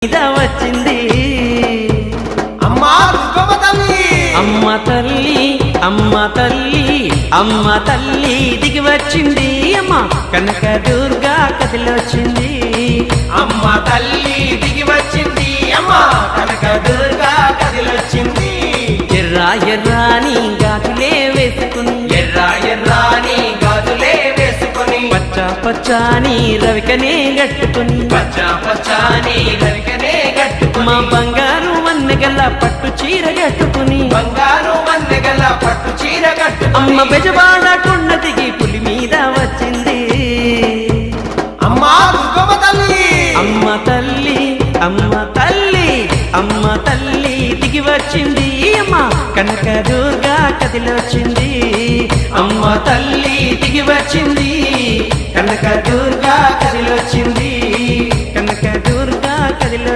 మీద వచ్చింది అమ్మా దుర్గమ్మ తల్లి, అమ్మ తల్లి అమ్మ తల్లి అమ్మ తల్లి దిగి వచ్చింది అమ్మ కనక దుర్గా కదిలొచ్చింది అమ్మ తల్లి దిగి వచ్చింది, అమ్మ కనక దుర్గా కదిలొచ్చింది. ఎర్ర ఎర్రాని గాజులే వేసుకుని, ఎర్ర ఎర్రాని గాజులే వేసుకొని, పచ్చ పచ్చాని రవికనే గట్టుకుని, పచ్చ పచ్చాని రవికనే గట్టుకుని, మా బంగారు వన్నెగల పట్టు చీర గట్టుకుని, బంగారు వన్నెగల పట్టు చీర కట్టుకుని, అమ్మ బెజవాడ కొండ దిగి పులి మీద వచ్చింది అమ్మా దుర్గమ్మ తల్లి, అమ్మ తల్లి అమ్మ తల్లి అమ్మ తల్లి దిగి వచ్చింది అమ్మ కనక దుర్గా కదిలొచ్చింది అమ్మ తల్లి దిగి వచ్చింది, కనక దుర్గా కదిలొచ్చింది.